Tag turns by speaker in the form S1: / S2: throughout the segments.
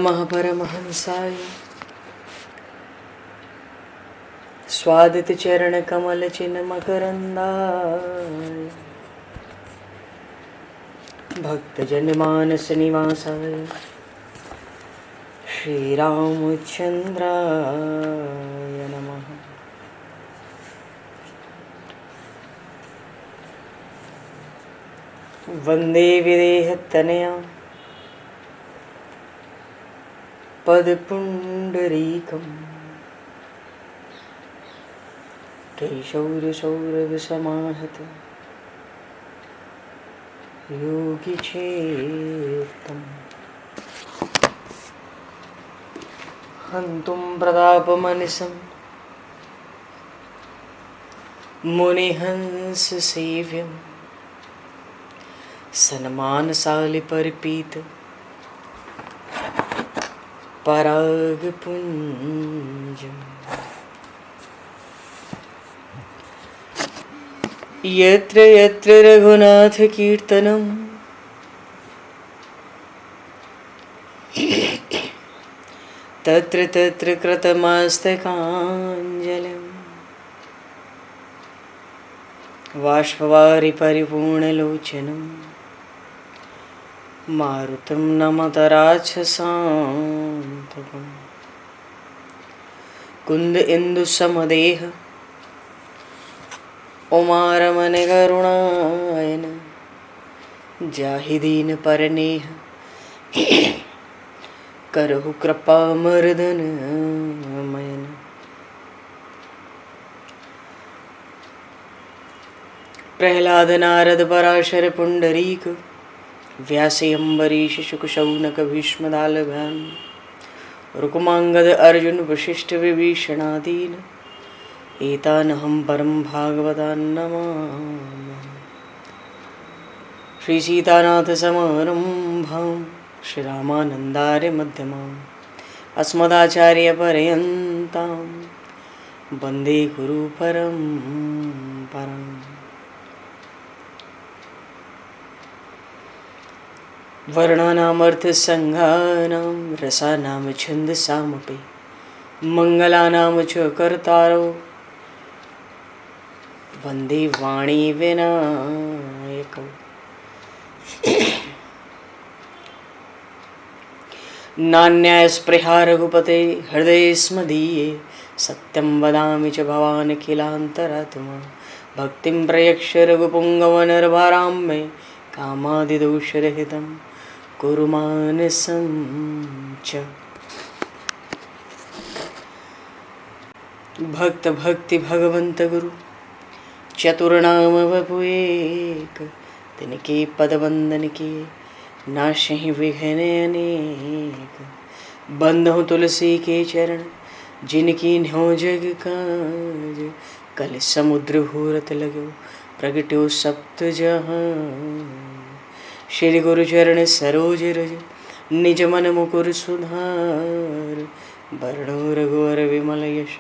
S1: महापरमहंसाय स्वादित चरण कमल चिन्ह मकरंदाय भक्तजन मानस निवासाय श्री रामचंद्राय नमः। वंदे विदेहतनया पदपुंडरीकं केशौरसौरभसमाहत योगिचेतं हन्तुं प्रतापमनिशं मुनिहंससेव्यं सन्मानशालिपरिपीत परागपुञ्जम् यत्र यत्र रघुनाथकीर्तनं तत्र तत्र कृतमस्तकाञ्जलिं बाष्पवारि परिपूर्णलोचनं मारुतं नमत राक्षसान्तकं कुन्द इंदुसमदेह उमारमण करुणायन जाहि दीन परनेह करहु कृपा मर्दन मयन। प्रहलाद नारद पराशर पुंडरीक व्यासे अम्बरीश शुक शौनक भीष्म दालभान रुक्मांगद अर्जुन वशिष्ठ विभीषणादीन एतानहं परम भागवतान् नमामि। श्री सीतानाथ समारंभां श्री रामानन्दार्य मध्यमाम् अस्मदाचार्य पर्यन्तां वन्दे गुरु परम्पराम्। वर्णानामर्थ संज्ञानां रसानां छन्दसामपि मंगलानां च कर्तारो वन्दे वाणी विनायकौ। नान्यास्पृहा रघुपते हृदये स्मदीये सत्यं वदामि च भवान् किलान्तरात्मा भक्तिं प्रयक्ष रघुपुङ्गवनर्वरां मे कामादिदोषरहितं कुरु मानसं च। भक्त भक्ति भगवंत गुरु चतुर्नाम वपु एक तिनके पद वंदन के नाशहि विघ्न अनेक। बंधु तुलसी के चरण जिनकी न्यो जग काज कल समुद्र घोरत लगो प्रगट्यो सप्त जहान। श्री गुरु चरण सरोज रज निज मन मुकुर सुधार वर्णो रघुवर विमल यश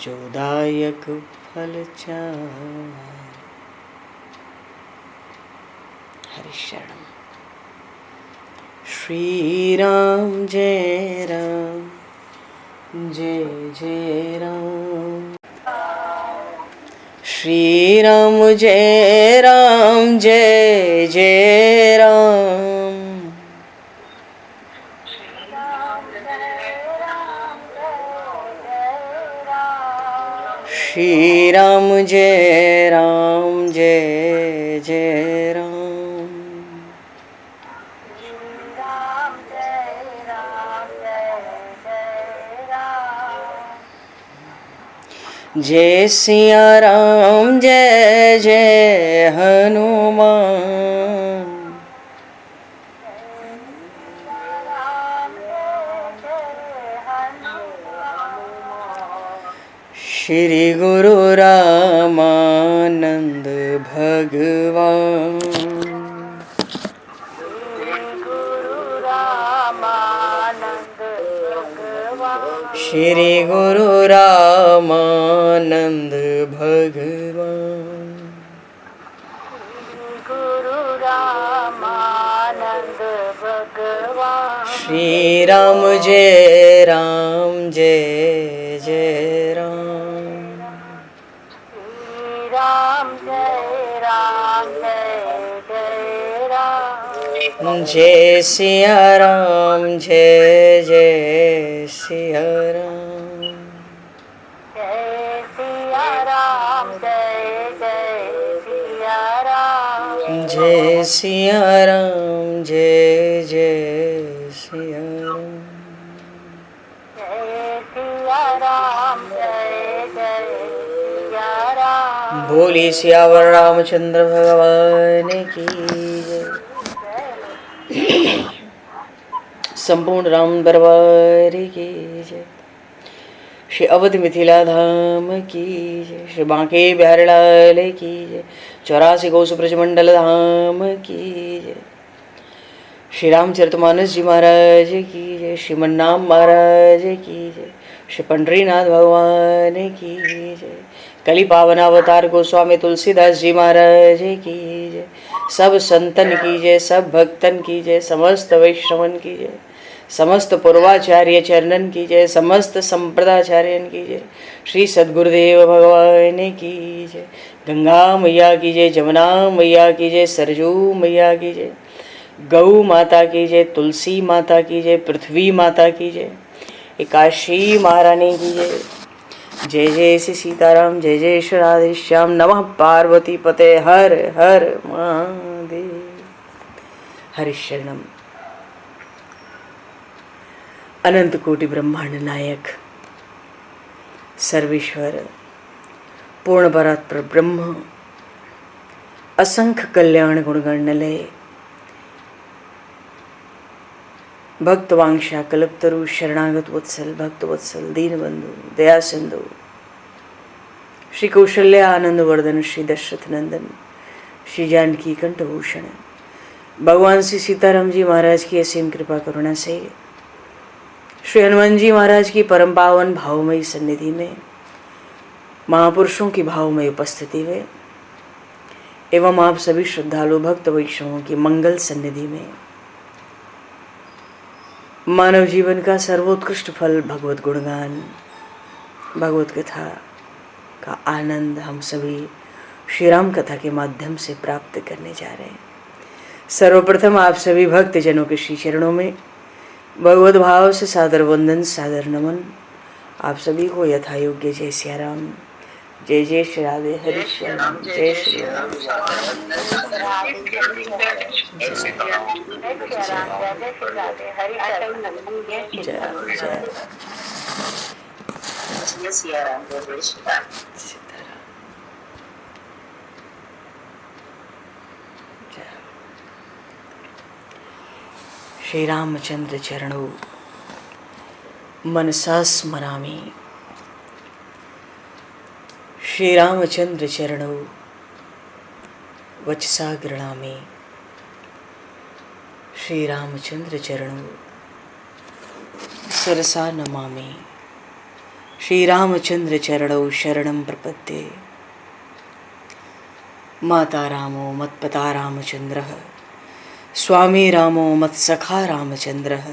S1: जोदायक फलचार। हरिशरण श्री राम जय राम जय जय राम श्री राम जय राम जय जय राम श्री राम जय राम जय जय राम जय सिया राम जय जय हनुमान श्री गुरु रामानंद भगवान श्री गुरु रामानंद भगवान श्री राम जय राम जय जय राम।
S2: श्री राम जय जय राम।
S1: जय सिया राम जय जय सिया राम।
S2: जय सिया राम जय सिया राम।
S1: जय सिया राम जय जय सिया राम।
S2: जय सिया राम जय सिया राम।
S1: बोली सियावर रामचंद्र भगवान की जय। संपूर्ण राम दरबार की जय। श्री अवध मिथिला धाम की जय। श्री बांके बिहारी लाल की जय। 84 कोस ब्रजमंडल धाम की जय। श्री रामचरितमानस जी महाराज की जय। श्रीमन्नाम महाराज की जय। श्री पंडरीनाथ भगवान की जय। कली पावन अवतार गोस्वामी तुलसीदास जी महाराज की जय। सब संतन की जय, सब भक्तन की जय, समस्त वैष्णवन की जय, समस्त पूर्वाचार्य चरणन की जय, समस्त संप्रदाचार्यन की जय। श्री सद्गुरुदेव भगवान की जय। गंगा मैया की जय, जमुना मैया की जय, सरजू मैया की जय, गौ माता की जय, तुलसी माता की जय, पृथ्वी माता की जय, एकाशी महारानी की जय। जय जय श्री सीताराम, जय जय श्री राधेश्याम। नमः पार्वती पते हर हर महादेव। हरिशरणम। अनंत कोटि ब्रह्मांड नायक सर्वेश्वर पूर्ण परात्पर ब्रह्म असंख्य कल्याण गुणगणलय भक्तवांशा कल्पतरु शरणागत वत्सल भक्त वत्सल दीनबंधु दया सिंधु श्री कौशल्य आनंद वर्धन श्री दशरथ नंदन श्री जानकी कंठभूषण भगवान श्री सीताराम जी महाराज की असीम कृपा करुणा से श्री हनुमान जी महाराज की परम पावन भावमयी सन्निधि में महापुरुषों की भावमयी उपस्थिति में एवं आप सभी श्रद्धालु भक्त वैष्णवों की मंगल सन्निधि में मानव जीवन का सर्वोत्कृष्ट फल भगवत गुणगान भगवत कथा का आनंद हम सभी श्री राम कथा के माध्यम से प्राप्त करने जा रहे हैं। सर्वप्रथम आप सभी भक्त जनों के श्री चरणों में भगवत भाव से सादर वंदन सादर नमन। आप सभी को यथा योग्य जय सिया राम, जय जय श्री राधे हरि श्याम, जय श्री राम। श्री रामचंद्र चरणों मनसा स्मरामि। श्री रामचंद्र चरणों वचसा गृणामि। श्री रामचंद्र चरणों शिरसा नमामि। श्री रामचंद्र चरणों शरणं प्रपद्ये। माता रामो मत्पता रामचंद्रः, स्वामी रामो मत्सखा रामचंद्रः,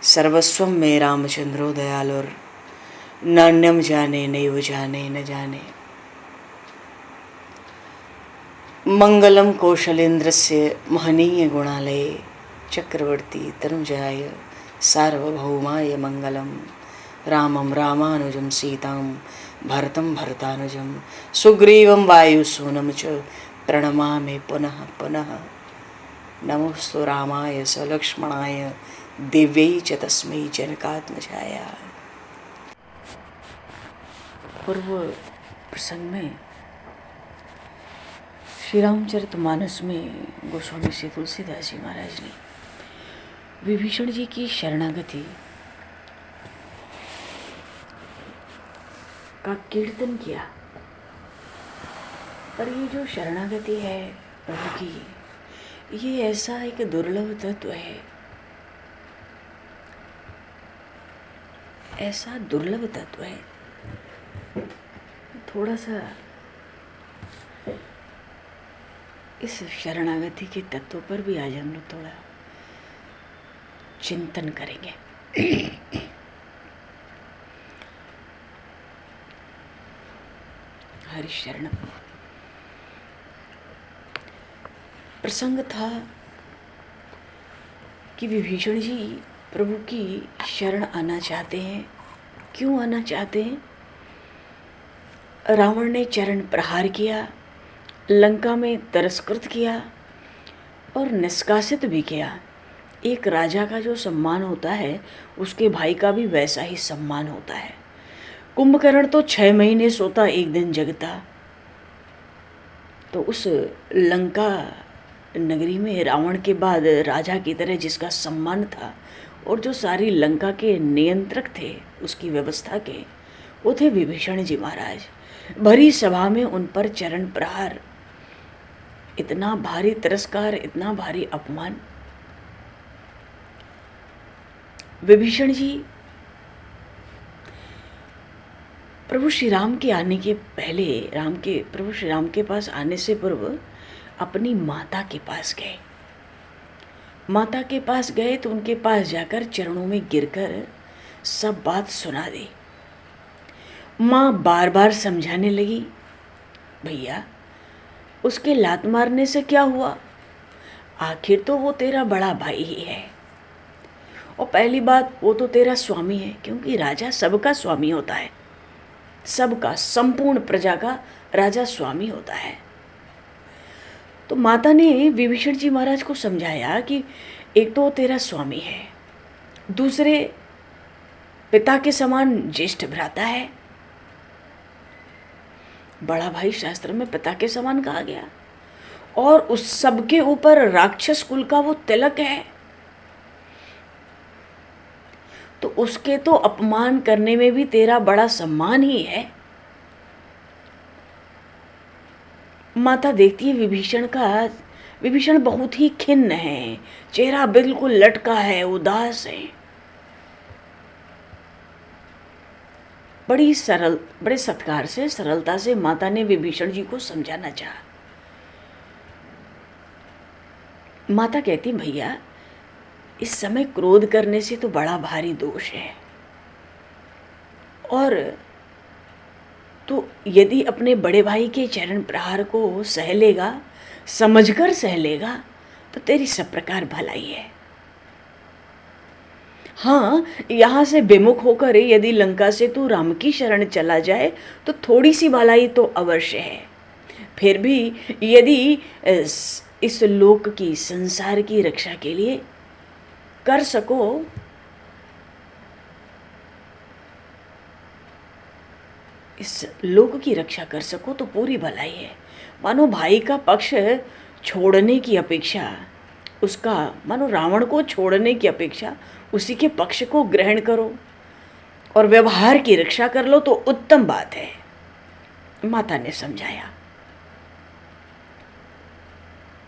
S1: सर्वस्वं मे रामचंद्रो दयालुर, नान्यम जाने नैव जाने न जाने। मंगलम कौशलेन्द्रस्य महनीय गुणालये, चक्रवर्ती तनुजाय सार्वभौमाय मंगलम। रामं रामानुजं सीतां भरतं भरतानुजं, सुग्रीवं वायुसूनं च प्रणमामि पुनः पुनः। नमोस्तु रामाय सलक्ष्मणाय दिव्यै च तस्मै जनकात्मजाय। पूर्व प्रसंग में श्री रामचरितमानस में गोस्वामी श्री तुलसीदास जी महाराज ने विभीषण जी की शरणागति का कीर्तन किया। पर ये जो शरणागति है प्रभु की, ये ऐसा एक दुर्लभ तत्व है, ऐसा दुर्लभ तत्व है। थोड़ा सा इस शरणागति के तत्व पर भी आज हम लोग थोड़ा चिंतन करेंगे। हरि शरण। प्रसंग था कि विभीषण जी प्रभु की शरण आना चाहते हैं। क्यों आना चाहते हैं? रावण ने चरण प्रहार किया, लंका में तिरस्कृत किया और निष्कासित भी किया। एक राजा का जो सम्मान होता है उसके भाई का भी वैसा ही सम्मान होता है। कुंभकर्ण तो 6 महीने सोता, एक दिन जगता। तो उस लंका नगरी में रावण के बाद राजा की तरह जिसका सम्मान था और जो सारी लंका के नियंत्रक थे उसकी व्यवस्था के, वो थे विभीषण जी महाराज। भरी सभा में उन पर चरण प्रहार, इतना भारी तिरस्कार, इतना भारी अपमान। विभीषण जी प्रभु श्री राम के आने के पहले, प्रभु श्री राम के पास आने से पूर्व अपनी माता के पास गए। माता के पास गए तो उनके पास जाकर चरणों में गिरकर सब बात सुना दी। माँ बार बार समझाने लगी, भैया उसके लात मारने से क्या हुआ, आखिर तो वो तेरा बड़ा भाई ही है। और पहली बात, वो तो तेरा स्वामी है, क्योंकि राजा सबका स्वामी होता है, सबका, संपूर्ण प्रजा का राजा स्वामी होता है। तो माता ने विभीषण जी महाराज को समझाया कि एक तो तेरा स्वामी है, दूसरे पिता के समान ज्येष्ठ भ्राता है। बड़ा भाई शास्त्र में पिता के समान कहा गया, और उस सब के ऊपर राक्षस कुल का वो तिलक है, तो उसके तो अपमान करने में भी तेरा बड़ा सम्मान ही है। माता देखती है विभीषण बहुत ही खिन्न है, चेहरा बिल्कुल लटका है, उदास है। बड़े सत्कार से, सरलता से माता ने विभीषण जी को समझाना चाहा। माता कहती, भैया इस समय क्रोध करने से तो बड़ा भारी दोष है, और तो यदि अपने बड़े भाई के चरण प्रहार को सह लेगा, समझकर सह लेगा, तो तेरी सब प्रकार भलाई है। हाँ, यहाँ से विमुख होकर यदि लंका से तू राम की शरण चला जाए तो थोड़ी सी भलाई तो अवश्य है। फिर भी यदि इस लोक की, संसार की रक्षा के लिए कर सको, इस लोक की रक्षा कर सको तो पूरी भलाई है। मानो भाई का पक्ष छोड़ने की अपेक्षा, मानो रावण को छोड़ने की अपेक्षा उसी के पक्ष को ग्रहण करो और व्यवहार की रक्षा कर लो तो उत्तम बात है। माता ने समझाया।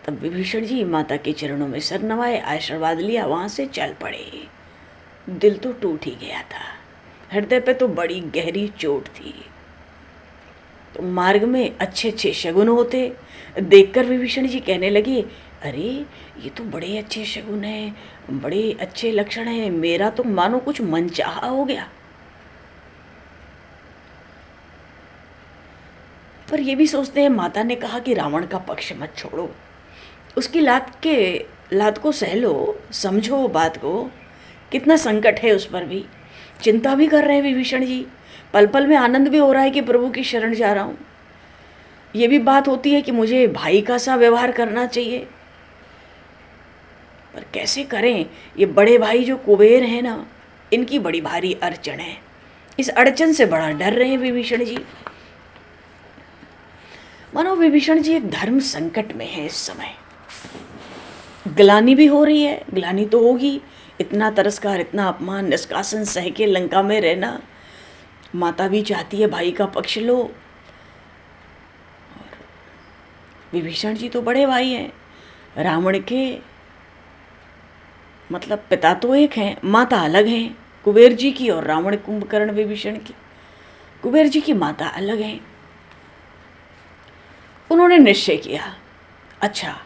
S1: तब विभीषण जी माता के चरणों में सर नवाए, आशीर्वाद लिया, वहां से चल पड़े। दिल तो टूट ही गया था, हृदय पे तो बड़ी गहरी चोट थी। तो मार्ग में अच्छे अच्छे शगुन होते देखकर विभीषण जी कहने लगे, अरे ये तो बड़े अच्छे शगुन हैं, बड़े अच्छे लक्षण हैं, मेरा तो मानो कुछ मनचाहा हो गया। पर ये भी सोचते हैं, माता ने कहा कि रावण का पक्ष मत छोड़ो, उसकी लात को सह लो, समझो बात को, कितना संकट है उस पर भी। चिंता भी कर रहे हैं विभीषण जी, पल पल में आनंद भी हो रहा है कि प्रभु की शरण जा रहा हूँ। ये भी बात होती है कि मुझे भाई का सा व्यवहार करना चाहिए, पर कैसे करें? ये बड़े भाई जो कुबेर हैं ना, इनकी बड़ी भारी अड़चन है। इस अड़चन से बड़ा डर रहे हैं विभीषण जी। मानो विभीषण जी एक धर्म संकट में है इस समय। ग्लानि भी हो रही है, ग्लानि तो होगी, इतना तिरस्कार, इतना अपमान, निष्कासन सह के लंका में रहना। माता भी चाहती है भाई का पक्ष लो, और विभीषण जी तो बड़े भाई हैं, रावण के मतलब पिता तो एक हैं, माता अलग हैं, कुबेर जी की और रावण कुंभकर्ण विभीषण की। कुबेर जी की माता अलग हैं। उन्होंने निश्चय किया, अच्छा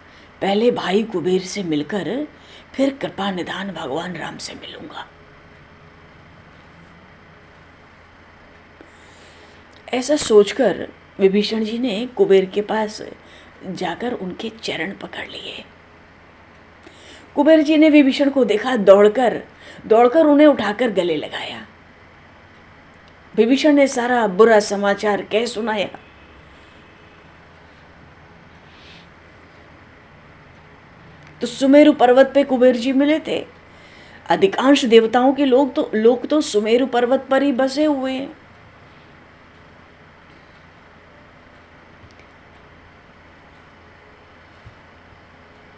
S1: पहले भाई कुबेर से मिलकर फिर कृपा निधान भगवान राम से मिलूंगा। ऐसा सोचकर विभीषण जी ने कुबेर के पास जाकर उनके चरण पकड़ लिए। कुबेर जी ने विभीषण को देखा, दौड़कर उन्हें उठाकर गले लगाया। विभीषण ने सारा बुरा समाचार कह सुनाया। तो सुमेरु पर्वत पे कुबेर जी मिले थे। अधिकांश देवताओं के लोग तो सुमेरु पर्वत पर ही बसे हुए हैं।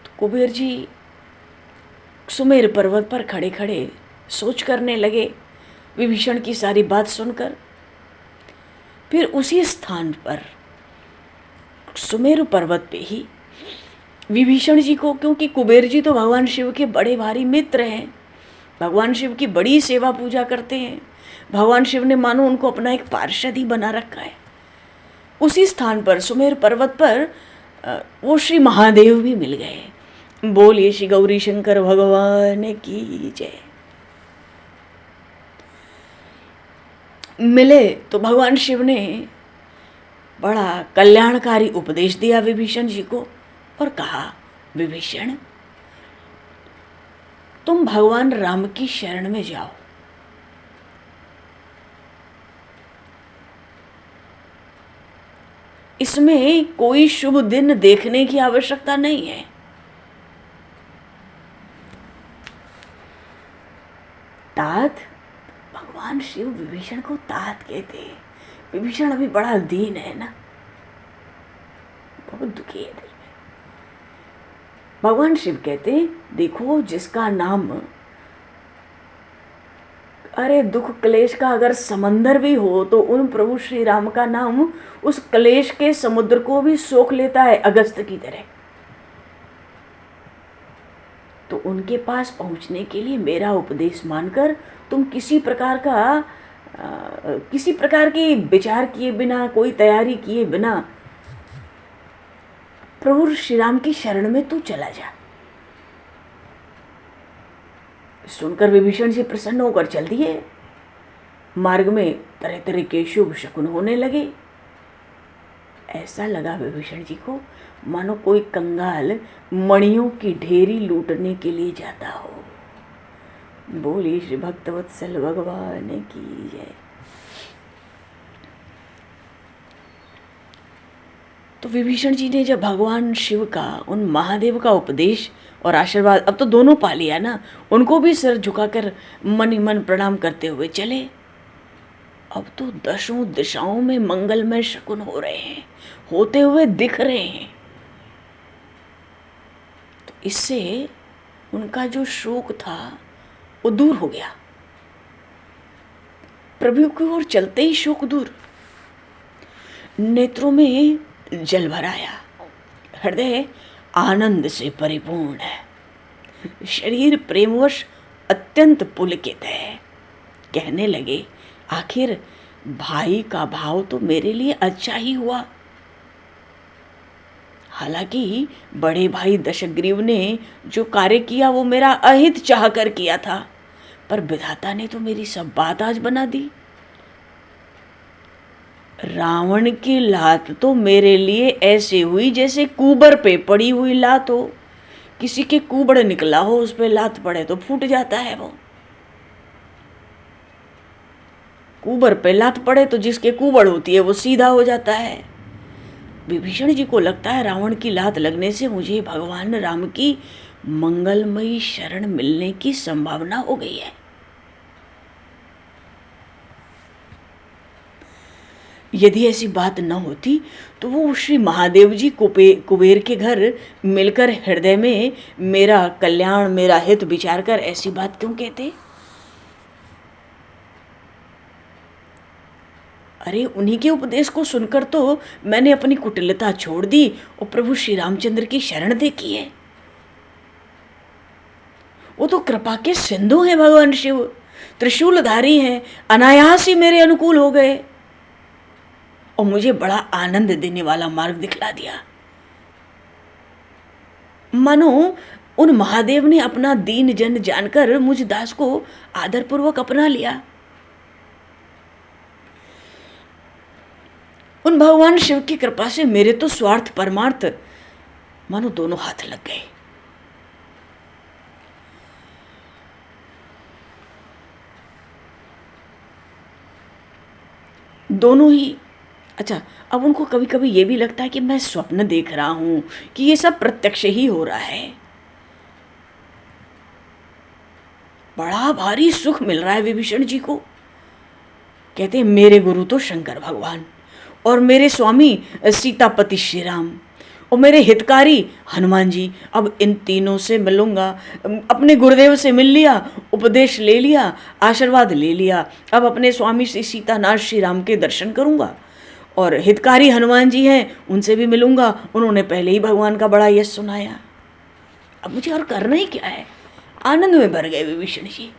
S1: तो कुबेर जी सुमेरु पर्वत पर खड़े खड़े सोच करने लगे विभीषण की सारी बात सुनकर। फिर उसी स्थान पर सुमेरु पर्वत पे ही विभीषण जी को, क्योंकि कुबेर जी तो भगवान शिव के बड़े भारी मित्र हैं, भगवान शिव की बड़ी सेवा पूजा करते हैं, भगवान शिव ने मानो उनको अपना एक पार्षद ही बना रखा है। उसी स्थान पर सुमेरु पर्वत पर वो श्री महादेव भी मिल गए। बोलिए श्री गौरी शंकर भगवान की जय। मिले तो भगवान शिव ने बड़ा कल्याणकारी उपदेश दिया विभीषण जी को और कहा, विभीषण तुम भगवान राम की शरण में जाओ। इसमें कोई शुभ दिन देखने की आवश्यकता नहीं है। तात, भगवान शिव विभीषण को तात कहते हैं। विभीषण अभी बड़ा दीन है ना, बहुत दुखी है दिल में। भगवान शिव कहते, देखो जिसका नाम, अरे दुख क्लेश का अगर समंदर भी हो तो उन प्रभु श्री राम का नाम उस क्लेश के समुद्र को भी सोख लेता है, अगस्त की तरह। तो उनके पास पहुंचने के लिए मेरा उपदेश मानकर तुम किसी प्रकार की विचार किए बिना, कोई तैयारी किए बिना प्रभु श्री राम की शरण में तू चला जा। सुनकर विभीषण जी प्रसन्न होकर चल दिए। मार्ग में तरह तरह के शुभ शकुन होने लगे। ऐसा लगा विभीषण जी को मानो कोई कंगाल मणियों की ढेरी लूटने के लिए जाता हो। बोली श्री भक्तवत्सल भगवान की जय। तो विभीषण जी ने जब भगवान शिव का, उन महादेव का उपदेश और आशीर्वाद अब तो दोनों पा लिया ना, उनको भी सिर झुकाकर मन ही मन प्रणाम करते हुए चले। अब तो दशों दिशाओं में मंगलमय शकुन हो रहे हैं, होते हुए दिख रहे हैं। तो इससे उनका जो शोक था वो दूर हो गया। प्रभु की ओर चलते ही शोक दूर। नेत्रों में जल भर आया, हृदय आनंद से परिपूर्ण है, शरीर प्रेमवश अत्यंत पुलकित है। कहने लगे, आखिर भाई का भाव तो मेरे लिए अच्छा ही हुआ। हालांकि बड़े भाई दशग्रीव ने जो कार्य किया वो मेरा अहित चाह कर किया था, पर विधाता ने तो मेरी सब बात आज बना दी। रावण की लात तो मेरे लिए ऐसे हुई जैसे कुबर पे पड़ी हुई लात हो। किसी के कुबड़ निकला हो, उस पे लात पड़े तो फूट जाता है। वो कुबर पे लात पड़े तो जिसके कुबड़ होती है वो सीधा हो जाता है। विभीषण जी को लगता है रावण की लात लगने से मुझे भगवान राम की मंगलमयी शरण मिलने की संभावना हो गई है। यदि ऐसी बात न होती तो वो श्री महादेव जी कुबेर के घर मिलकर हृदय में मेरा कल्याण, मेरा हित विचार कर ऐसी बात क्यों कहते? अरे उन्हीं के उपदेश को सुनकर तो मैंने अपनी कुटिलता छोड़ दी और प्रभु श्री रामचंद्र की शरण देखी है। वो तो कृपा के सिंधु हैं भगवान शिव, त्रिशूलधारी हैं, अनायास ही मेरे अनुकूल हो गए और मुझे बड़ा आनंद देने वाला मार्ग दिखला दिया। मानो उन महादेव ने अपना दीन जन जानकर मुझ दास को आदरपूर्वक अपना लिया। उन भगवान शिव की कृपा से मेरे तो स्वार्थ परमार्थ मानो दोनों हाथ लग गए। दोनों ही। अच्छा, अब उनको कभी कभी ये भी लगता है कि मैं स्वप्न देख रहा हूं, कि ये सब प्रत्यक्ष ही हो रहा है। बड़ा भारी सुख मिल रहा है विभीषण जी को। कहते हैं मेरे गुरु तो शंकर भगवान और मेरे स्वामी सीतापति श्री राम और मेरे हितकारी हनुमान जी। अब इन तीनों से मिलूंगा। अपने गुरुदेव से मिल लिया, उपदेश ले लिया, आशीर्वाद ले लिया। अब अपने स्वामी श्री सीतानाथ श्री राम के दर्शन करूंगा और हितकारी हनुमान जी हैं, उनसे भी मिलूंगा। उन्होंने पहले ही भगवान का बड़ा यश सुनाया। अब मुझे और करना ही क्या है। आनंद में भर गए विभीषण जी।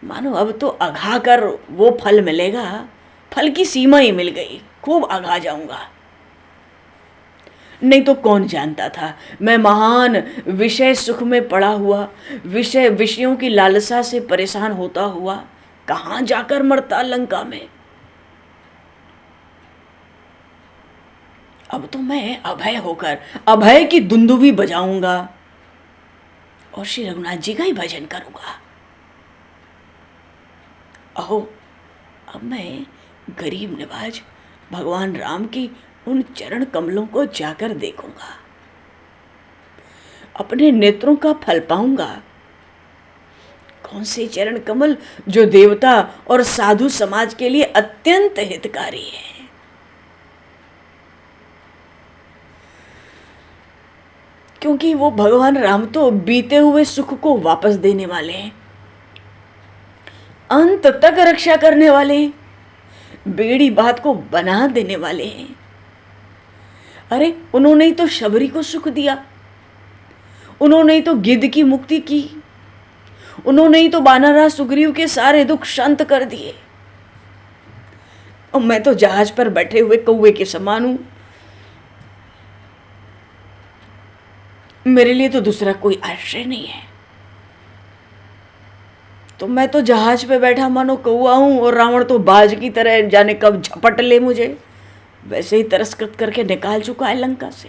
S1: मानो अब तो अघा कर वो फल मिलेगा। फल की सीमा ही मिल गई, खूब अघा जाऊंगा। नहीं तो कौन जानता था मैं महान विषय सुख में पड़ा हुआ, विषयों की लालसा से परेशान होता हुआ कहां जाकर मरता लंका में। अब तो मैं अभय होकर अभय की दुंदुभी बजाऊंगा और श्री रघुनाथ जी का ही भजन करूंगा। अहो, अब मैं गरीब निवाज भगवान राम की उन चरण कमलों को जाकर देखूंगा, अपने नेत्रों का फल पाऊंगा। कौन से चरण कमल जो देवता और साधु समाज के लिए अत्यंत हितकारी है। क्योंकि वो भगवान राम तो बीते हुए सुख को वापस देने वाले हैं, अंत तक रक्षा करने वाले हैं, बेड़ी बात को बना देने वाले हैं। अरे उन्होंने ही तो शबरी को सुख दिया, उन्होंने ही तो गिद्ध की मुक्ति की, उन्होंने ही तो बानरराज सुग्रीव के सारे दुख शांत कर दिए। और मैं तो जहाज पर बैठे हुए कौवे के समान हूं। मेरे लिए तो दूसरा कोई आश्रय नहीं है। तो मैं तो जहाज पे बैठा मानो कौवा हूं और रावण तो बाज की तरह जाने कब झपट ले मुझे, वैसे ही तिरस्कृत करके निकाल चुका है लंका से।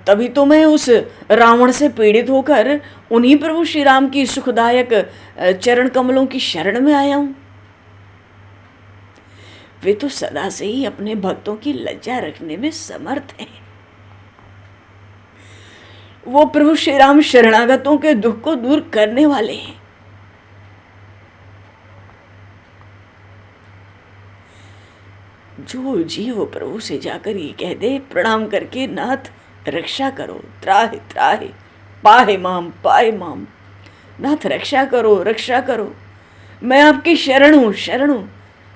S1: तभी तो मैं उस रावण से पीड़ित होकर उन्हीं प्रभु श्री राम की सुखदायक चरण कमलों की शरण में आया हूं। वे तो सदा से ही अपने भक्तों की लज्जा रखने में समर्थ हैं। वो प्रभु श्री राम शरणागतों के दुख को दूर करने वाले हैं। जो जीव प्रभु से जाकर ये कह दे प्रणाम करके, नाथ रक्षा करो, त्राहि त्राहि, पाहे माम, नाथ रक्षा करो, रक्षा करो, मैं आपकी शरण हूं,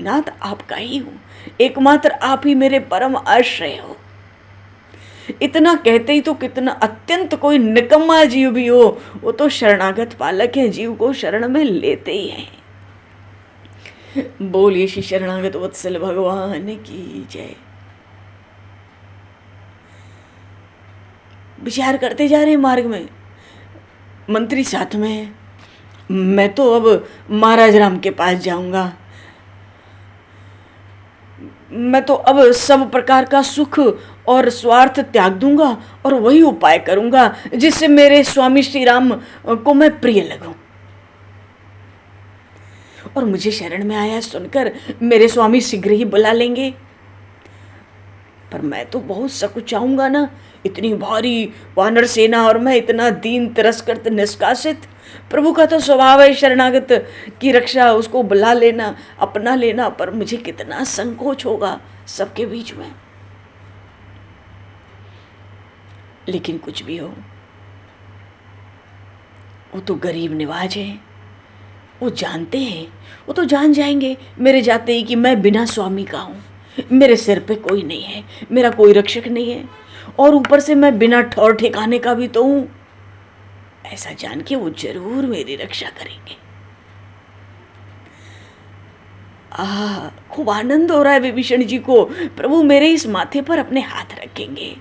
S1: नाथ आपका ही हूं, एकमात्र आप ही मेरे परम आश्रय हो। इतना कहते ही तो कितना अत्यंत कोई निकम्मा जीव भी हो, वो तो शरणागत पालक है, जीव को शरण में लेते ही हैं। बोलिए श्री शरणागत वत्सल भगवान की जय। विचार करते जा रहे हैं मार्ग में, मंत्री साथ में है। मैं तो अब महाराज राम के पास जाऊंगा। मैं तो अब सब प्रकार का सुख और स्वार्थ त्याग दूंगा और वही उपाय करूंगा जिससे मेरे स्वामी श्री राम को मैं प्रिय लगूं। और मुझे शरण में आया सुनकर मेरे स्वामी शीघ्र ही बुला लेंगे। पर मैं तो बहुत सकुचाऊंगा ना, इतनी भारी वानर सेना और मैं इतना दीन तिरस्कृत निष्कासित। प्रभु का तो स्वभाव है शरणागत की रक्षा, उसको बुला लेना, अपना लेना, पर मुझे कितना संकोच होगा सबके बीच में। लेकिन कुछ भी हो, वो तो गरीब निवाज है, वो जानते हैं, वो तो जान जाएंगे मेरे जाते ही कि मैं बिना स्वामी का हूँ, मेरे सिर पे कोई नहीं है, मेरा कोई रक्षक नहीं है, और ऊपर से मैं बिना ठौर ठिकाने का भी तो हूँ। ऐसा जान के वो जरूर मेरी रक्षा करेंगे। खूब आनंद हो रहा है विभीषण जी को। प्रभु मेरे इस माथे पर अपने हाथ रखेंगे।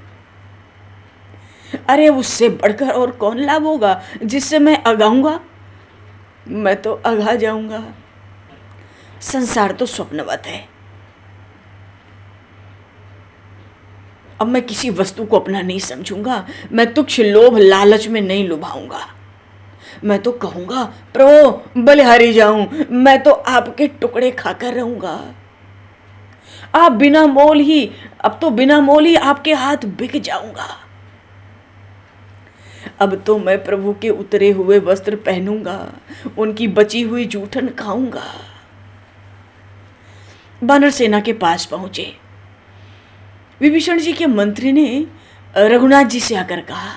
S1: अरे उससे बढ़कर और कौन लाभ होगा जिससे मैं अगाऊंगा? मैं तो अघा जाऊंगा। संसार तो स्वप्नवत है। अब मैं किसी वस्तु को अपना नहीं समझूंगा, मैं तुच्छ लोभ लालच में नहीं लुभाऊंगा। मैं तो कहूंगा प्रभु बलिहारी जाऊं, मैं तो आपके टुकड़े खाकर रहूंगा। आप बिना मोल ही, अब तो बिना मोल ही आपके हाथ बिक जाऊंगा। अब तो मैं प्रभु के उतरे हुए वस्त्र पहनूंगा, उनकी बची हुई जूठन खाऊंगा। वानर सेना के पास पहुंचे। विभीषण जी के मंत्री ने रघुनाथ जी से आकर कहा,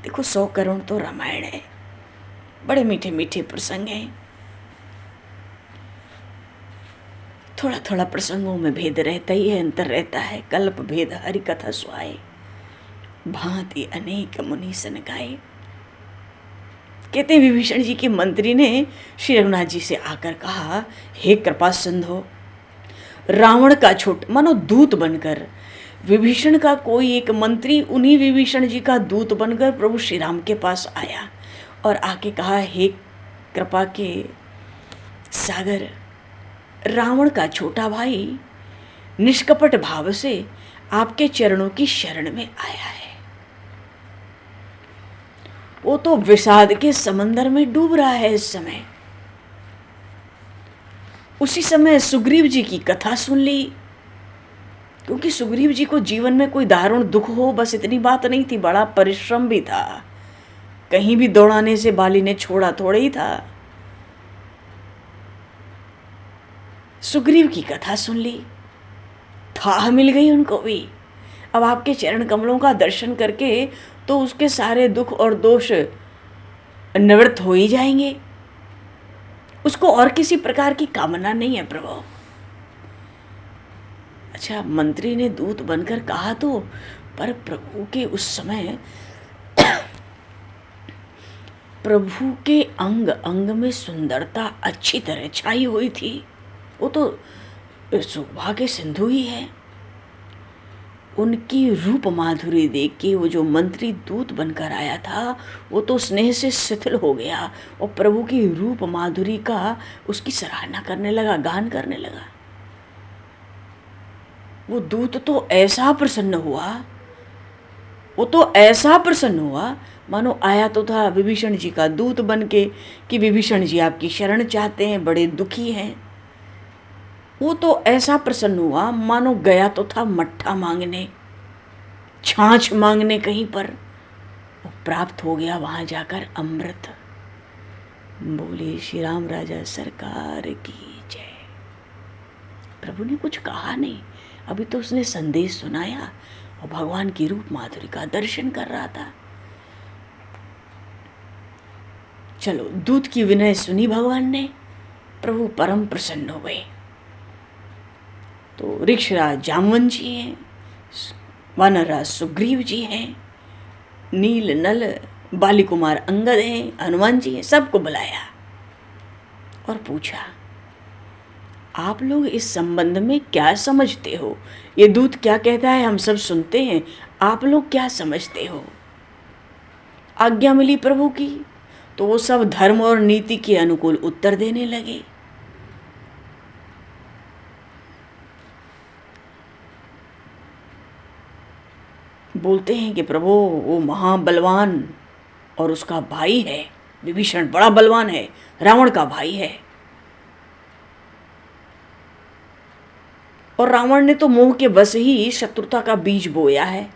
S1: देखो 100 करोड़ तो रामायण है, बड़े मीठे मीठे प्रसंग हैं, थोड़ा थोड़ा प्रसंगों में भेद रहता ही है, अंतर रहता है। कल्प भेद हरि कथा सुहाए, भांति अनेक मुनि सन गाए। कहते हैं विभीषण जी के मंत्री ने श्री रघुनाथ जी से आकर कहा, हे कृपा सिंधु, रावण का छोट मानो दूत बनकर विभीषण का कोई एक मंत्री उन्हीं विभीषण जी का दूत बनकर प्रभु श्री राम के पास आया और आके कहा, हे कृपा के सागर, रावण का छोटा भाई निष्कपट भाव से आपके चरणों की शरण में आया है। वो तो विषाद के समंदर में डूब रहा है इस समय। उसी समय सुग्रीव जी की कथा सुन ली, क्योंकि सुग्रीव जी को जीवन में कोई दारुण दुख हो, बस इतनी बात नहीं थी, बड़ा परिश्रम भी था। कहीं भी दौड़ाने से बाली ने छोड़ा थोड़ा ही था। सुग्रीव की कथा सुन ली, थाह मिल गई उनको भी। अब आपके चरण कमलों का दर्शन करके तो उसके सारे दुख और दोष निवृत्त हो ही जाएंगे। उसको और किसी प्रकार की कामना नहीं है प्रभु। अच्छा, मंत्री ने दूत बनकर कहा तो, पर प्रभु के उस समय प्रभु के अंग अंग में सुंदरता अच्छी तरह छाई हुई थी। वो तो शोभा के सिंधु ही है। उनकी रूप माधुरी देख के वो जो मंत्री दूत बनकर आया था वो तो स्नेह से शिथिल हो गया और प्रभु की रूप माधुरी का उसकी सराहना करने लगा, गान करने लगा। वो दूत तो ऐसा प्रसन्न हुआ, वो तो ऐसा प्रसन्न हुआ मानो आया तो था विभीषण जी का दूत बन के कि विभीषण जी आपकी शरण चाहते हैं, बड़े दुखी हैं। वो तो ऐसा प्रसन्न हुआ मानो गया तो था मट्ठा मांगने, छाछ मांगने कहीं पर, वो प्राप्त हो गया वहां जाकर अमृत। बोले श्री राम राजा सरकार की जय। प्रभु ने कुछ कहा नहीं, अभी तो उसने संदेश सुनाया और भगवान की रूप माधुरी का दर्शन कर रहा था। चलो, दूत की विनय सुनी भगवान ने, प्रभु परम प्रसन्न हो गए। तो ऋक्षराज जामवन जी हैं, वानरराज सुग्रीव जी हैं, नील नल बाली कुमार अंगद हैं, हनुमान जी हैं, सबको बुलाया और पूछा, आप लोग इस संबंध में क्या समझते हो? ये दूत क्या कहता है हम सब सुनते हैं, आप लोग क्या समझते हो? आज्ञा मिली प्रभु की तो वो सब धर्म और नीति के अनुकूल उत्तर देने लगे। बोलते हैं कि प्रभु वो महाबलवान और उसका भाई है विभीषण, बड़ा बलवान है, रावण का भाई है। और रावण ने तो मोह के बस ही शत्रुता का बीज बोया है,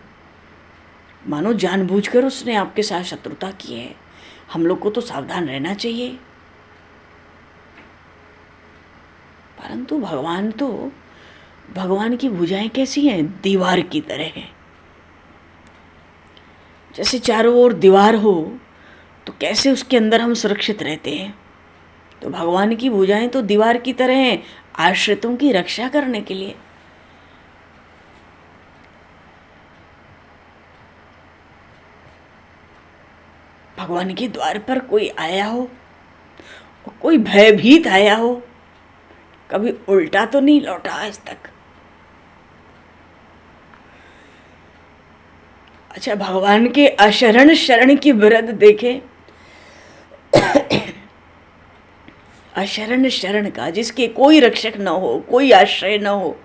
S1: मानो जानबूझकर उसने आपके साथ शत्रुता की है। हम लोग को तो सावधान रहना चाहिए। परंतु भगवान की भुजाएं कैसी हैं? दीवार की तरह हैं। जैसे चारों ओर दीवार हो तो कैसे उसके अंदर हम सुरक्षित रहते हैं, तो भगवान की भुजाएं तो दीवार की तरह हैं, आश्रितों की रक्षा करने के लिए। भगवान के द्वार पर कोई आया हो, कोई भयभीत आया हो, कभी उल्टा तो नहीं लौटा आज तक। अच्छा, भगवान के अशरण शरण की वृद्ध देखे, अशरण शरण का, जिसके कोई रक्षक न हो, कोई आश्रय न हो,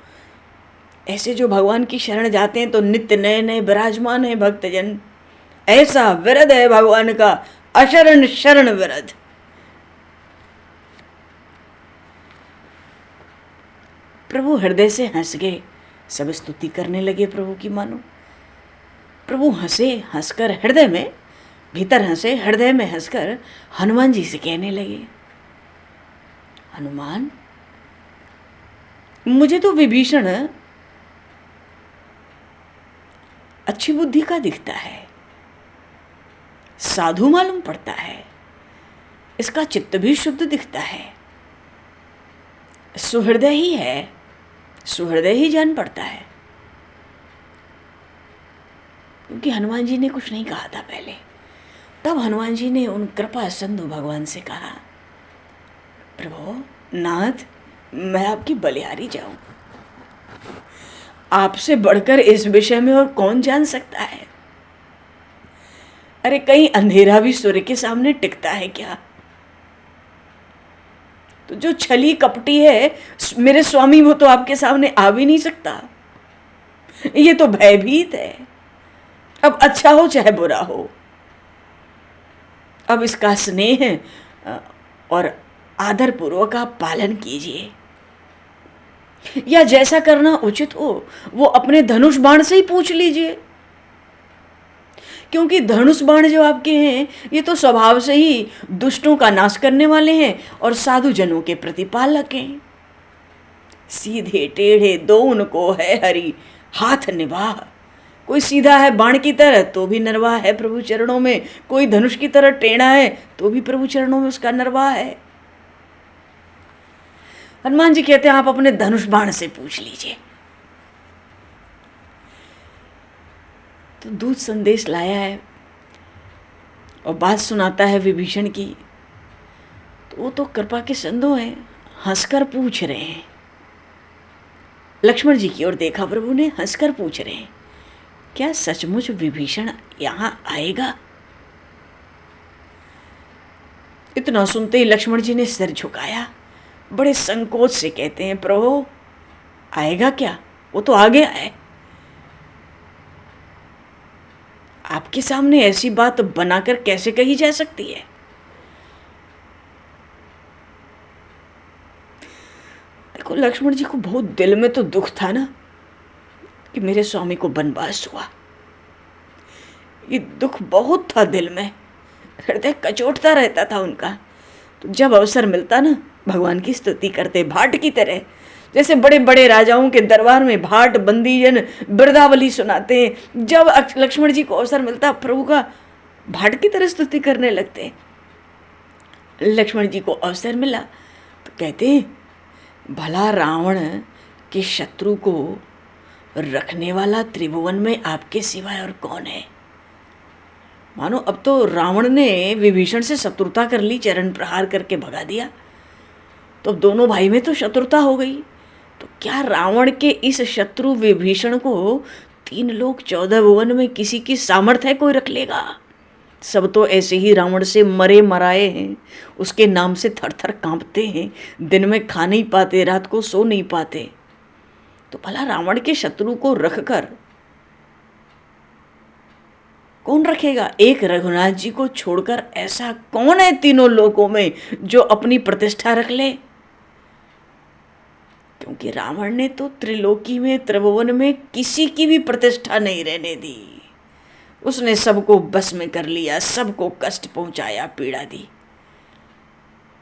S1: ऐसे जो भगवान की शरण जाते हैं तो नित्य नए नए विराजमान है भक्तजन। ऐसा विरध है भगवान का अशरण शरण विरध। प्रभु हृदय से हंस गए, सब स्तुति करने लगे प्रभु की। मानो प्रभु हंसे, हंसकर हृदय में, भीतर हंसे, हृदय में हंसकर हनुमान जी से कहने लगे, हनुमान, मुझे तो विभीषण अच्छी बुद्धि का दिखता है, साधु मालूम पड़ता है, इसका चित्त भी शुद्ध दिखता है, सुहृदय ही है, सुहृदय ही जान पड़ता है। क्योंकि हनुमान जी ने कुछ नहीं कहा था पहले। तब हनुमान जी ने उन कृपा सिंधु भगवान से कहा, प्रभु नाथ, मैं आपकी बलिहारी जाऊं, आपसे बढ़कर इस विषय में और कौन जान सकता है? अरे कहीं अंधेरा भी सूर्य के सामने टिकता है क्या? तो जो छली कपटी है मेरे स्वामी, वो तो आपके सामने आ भी नहीं सकता। ये तो भयभीत है। अब अच्छा हो चाहे बुरा हो, अब इसका स्नेह और आदर पूर्वक आप पालन कीजिए, या जैसा करना उचित हो वो अपने धनुष बाण से ही पूछ लीजिए। क्योंकि धनुष बाण जो आपके हैं ये तो स्वभाव से ही दुष्टों का नाश करने वाले हैं और साधु जनों के प्रतिपालक हैं। सीधे टेढ़े दो उनको है हरि हाथ निभा। कोई सीधा है बाण की तरह तो भी निर्वाह है प्रभु चरणों में, कोई धनुष की तरह टेढ़ा है तो भी प्रभु चरणों में उसका निर्वाह है। हनुमान जी कहते हैं आप अपने धनुष बाण से पूछ लीजिए। तो दूत संदेश लाया है और बात सुनाता है विभीषण की, तो वो तो कृपा के सिंधु हैं, हंसकर पूछ रहे हैं। लक्ष्मण जी की ओर देखा प्रभु ने, हंसकर पूछ रहे हैं, क्या सचमुच विभीषण यहां आएगा? इतना सुनते ही लक्ष्मण जी ने सिर झुकाया, बड़े संकोच से कहते हैं, प्रभु आएगा क्या? वो तो आ गया है। आपके सामने ऐसी बात बनाकर कैसे कही जा सकती है? देखो लक्ष्मण जी को बहुत दिल में तो दुख था ना कि मेरे स्वामी को वनवास हुआ। ये दुख बहुत था दिल में, हृदय कचोटता रहता था उनका। तो जब अवसर मिलता ना, भगवान की स्तुति करते भाट की तरह, जैसे बड़े बड़े राजाओं के दरबार में भाट बंदीजन बिरदावली सुनाते हैं। जब लक्ष्मण जी को अवसर मिलता प्रभु का भाट की तरह स्तुति करने लगते। लक्ष्मण जी को अवसर मिला तो कहते हैं, भला रावण के शत्रु को रखने वाला त्रिभुवन में आपके सिवाय और कौन है? मानो अब तो रावण ने विभीषण से शत्रुता कर ली, चरण प्रहार करके भगा दिया, तो दोनों भाई में तो शत्रुता हो गई। तो क्या रावण के इस शत्रु विभीषण को 3 लोक 14 भुवन में किसी की सामर्थ्य कोई रख लेगा? सब तो ऐसे ही रावण से मरे मराए हैं, उसके नाम से थर थर कांपते हैं, दिन में खा नहीं पाते, रात को सो नहीं पाते। तो भला रावण के शत्रु को रखकर कौन रखेगा? एक रघुनाथ जी को छोड़कर ऐसा कौन है तीनों लोकों में जो अपनी प्रतिष्ठा रख ले? क्योंकि रावण ने तो त्रिलोकी में, त्रिभुवन में किसी की भी प्रतिष्ठा नहीं रहने दी। उसने सबको बस में कर लिया, सबको कष्ट पहुंचाया, पीड़ा दी,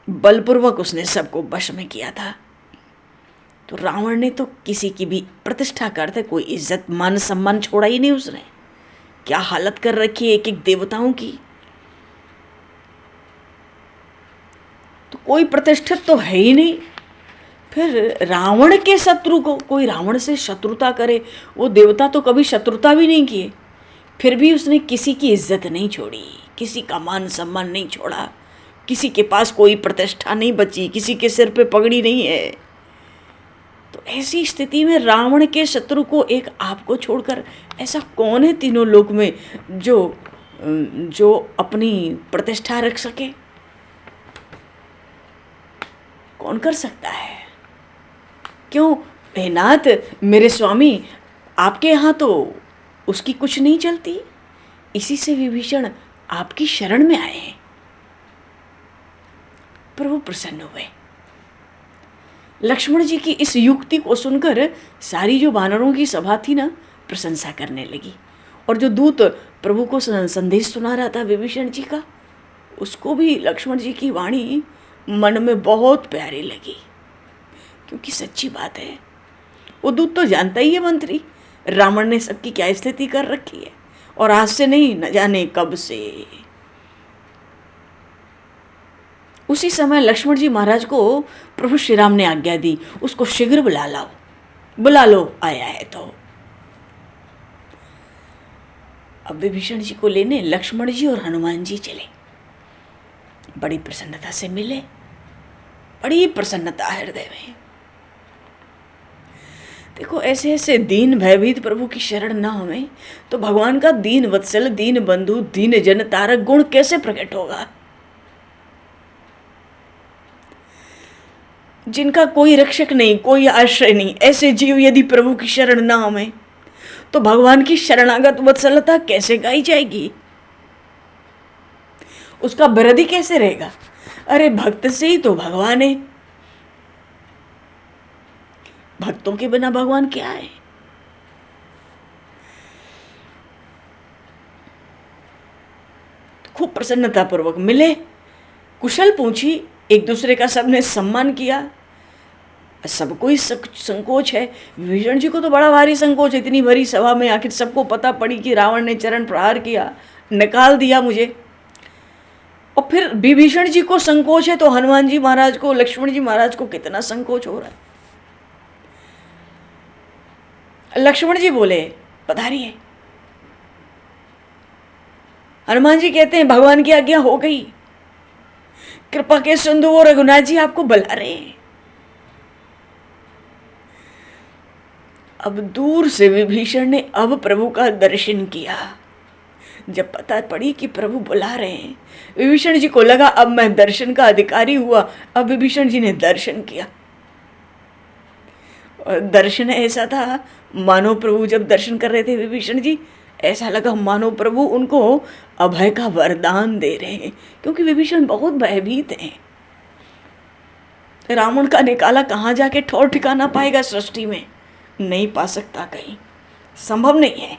S1: बलपूर्वक उसने सबको वश में किया था। तो रावण ने तो किसी की भी प्रतिष्ठा करते कोई इज्जत मान सम्मान छोड़ा ही नहीं उसने। क्या हालत कर रखी है एक एक देवताओं की। तो कोई प्रतिष्ठित तो है ही नहीं। फिर रावण के शत्रु को कोई रावण से शत्रुता करे, वो देवता तो कभी शत्रुता भी नहीं किए, फिर भी उसने किसी की इज्जत नहीं छोड़ी, किसी का मान सम्मान नहीं छोड़ा, किसी के पास कोई प्रतिष्ठा नहीं बची, किसी के सिर पे पगड़ी नहीं है। तो ऐसी स्थिति में रावण के शत्रु को एक आपको छोड़कर ऐसा कौन है तीनों लोक में जो अपनी प्रतिष्ठा रख सके? कौन कर सकता है? क्यों हे नाथ, मेरे स्वामी, आपके यहाँ तो उसकी कुछ नहीं चलती। इसी से विभीषण आपकी शरण में आए हैं। प्रभु प्रसन्न हुए। लक्ष्मण जी की इस युक्ति को सुनकर सारी जो वानरों की सभा थी ना, प्रशंसा करने लगी। और जो दूत प्रभु को संदेश सुना रहा था विभीषण जी का, उसको भी लक्ष्मण जी की वाणी मन में बहुत प्यारी लगी। क्योंकि सच्ची बात है, वो दूत तो जानता ही है मंत्री रावण ने सबकी क्या स्थिति कर रखी है, और आज से नहीं, न जाने कब से। उसी समय लक्ष्मण जी महाराज को प्रभु श्री राम ने आज्ञा दी, उसको शीघ्र बुला लाओ। बुला लो, आया है तो। अब विभीषण जी को लेने लक्ष्मण जी और हनुमान जी चले। बड़ी प्रसन्नता से मिले, बड़ी प्रसन्नता हृदय में। देखो, ऐसे ऐसे दीन भयभीत प्रभु की शरण न हमें तो भगवान का दीन वत्सल, दीन बंधु, दीन जन तारक गुण कैसे प्रकट होगा? जिनका कोई रक्षक नहीं, कोई आश्रय नहीं, ऐसे जीव यदि प्रभु की शरण न हमें तो भगवान की शरणागत वत्सलता कैसे गाई जाएगी? उसका वृद्धि कैसे रहेगा? अरे भक्त से ही तो भगवान है। भक्तों के बिना भगवान क्या है? खूब प्रसन्नता पूर्वक मिले, कुशल पूछी, एक दूसरे का सबने सम्मान किया। सबको ही संकोच है, विभीषण जी को तो बड़ा भारी संकोच है। इतनी भरी सभा में आखिर सबको पता पड़ी कि रावण ने चरण प्रहार किया, निकाल दिया मुझे। और फिर विभीषण जी को संकोच है तो हनुमान जी महाराज को, लक्ष्मण जी महाराज को कितना संकोच हो रहा है। लक्ष्मण जी बोले, पधारिए। हनुमान जी कहते हैं, भगवान की आज्ञा हो गई, कृपा के सिंधु और रघुनाथ जी आपको बुला रहे हैं। अब दूर से विभीषण ने अब प्रभु का दर्शन किया। जब पता पड़ी कि प्रभु बुला रहे हैं, विभीषण जी को लगा अब मैं दर्शन का अधिकारी हुआ। अब विभीषण जी ने दर्शन किया, और दर्शन ऐसा था मानो प्रभु जब दर्शन कर रहे थे विभीषण जी, ऐसा लगा मानो प्रभु उनको अभय का वरदान दे रहे हैं। क्योंकि विभीषण बहुत भयभीत हैं। रावण का निकाला कहाँ जाके ठौर ठिकाना पाएगा सृष्टि में? नहीं पा सकता, कहीं संभव नहीं है।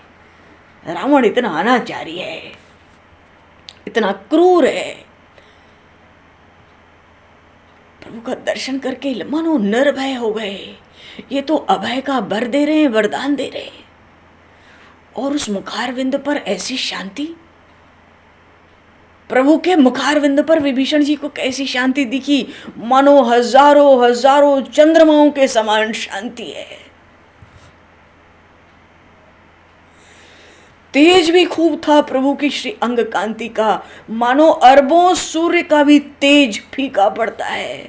S1: रावण इतना अनाचारी है, इतना क्रूर है। प्रभु का दर्शन करके मानो निर्भय हो गए। ये तो अभय का वर दे रहे हैं, वरदान दे रहे हैं। और उस मुखारविंद पर ऐसी शांति, प्रभु के मुखारविंद पर विभीषण जी को कैसी शांति दिखी, मानो हजारों हजारों चंद्रमाओं के समान शांति है। तेज भी खूब था प्रभु की श्री अंग कांति का, मानो अरबों सूर्य का भी तेज फीका पड़ता है।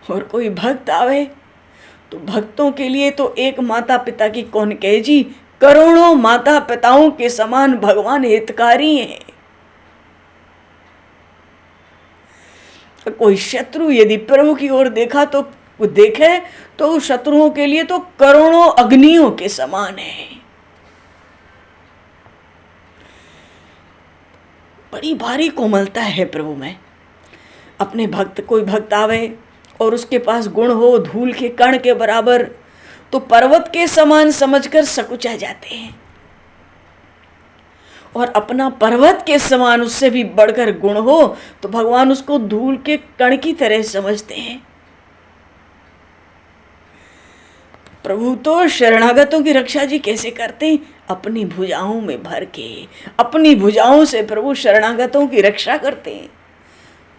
S1: और कोई भक्त आवे तो भक्तों के लिए तो एक माता पिता की कौन कहे जी, करोड़ों माता पिताओं के समान भगवान हितकारी हैं। कोई शत्रु यदि प्रभु की ओर देखा तो देखे तो शत्रुओं के लिए तो करोड़ों अग्नियों के समान है। बड़ी भारी कोमलता है प्रभु में। अपने भक्त, कोई भक्त आवे और उसके पास गुण हो धूल के कण के बराबर, तो पर्वत के समान समझकर सकुचा जाते हैं। और अपना पर्वत के समान उससे भी बढ़कर गुण हो तो भगवान उसको धूल के कण की तरह समझते हैं। प्रभु तो शरणागतों की रक्षा जी कैसे करते हैं? अपनी भुजाओं में भर के, अपनी भुजाओं से प्रभु शरणागतों की रक्षा करते हैं।